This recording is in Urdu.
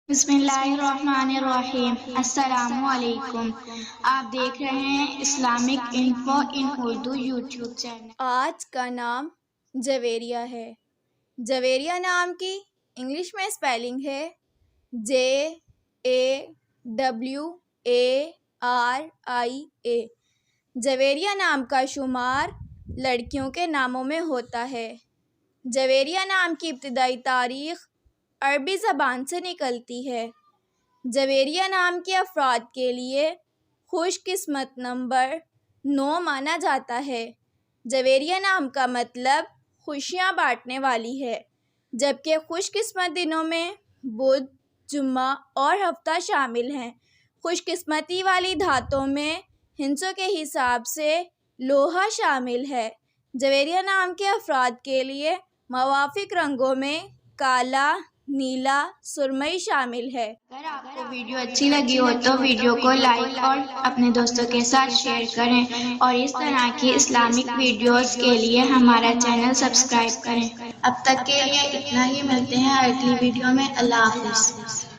بسم اللہ الرحمن الرحیم۔ السلام علیکم۔ آپ دیکھ رہے ہیں اسلامک انفو ان اردو یوٹیوب چینل۔ آج کا نام جویریہ ہے۔ جویریہ نام کی انگلش میں اسپیلنگ ہے JAWARIA۔ جویریہ نام کا شمار لڑکیوں کے ناموں میں ہوتا ہے۔ جویریہ نام کی ابتدائی تاریخ عربی زبان سے نکلتی ہے۔ جویریہ نام کے افراد کے لیے خوش قسمت نمبر 9 مانا جاتا ہے۔ جویریہ نام کا مطلب خوشیاں بانٹنے والی ہے، جبکہ خوش قسمت دنوں میں بدھ، جمعہ اور ہفتہ شامل ہیں۔ خوش قسمتی والی دھاتوں میں ہندسوں کے حساب سے لوہا شامل ہے۔ جویریہ نام کے افراد کے لیے موافق رنگوں میں کالا، نیلا، سرمئی شامل ہے۔ اگر آپ کو ویڈیو اچھی لگی ہو تو ویڈیو کو لائک اور اپنے دوستوں کے ساتھ شیئر کریں، اور اس طرح کی اسلامک ویڈیوز کے لیے ہمارا چینل سبسکرائب کریں۔ اب تک کے لیے اتنا ہی، ملتے ہیں اگلی ویڈیو میں۔ اللہ حافظ۔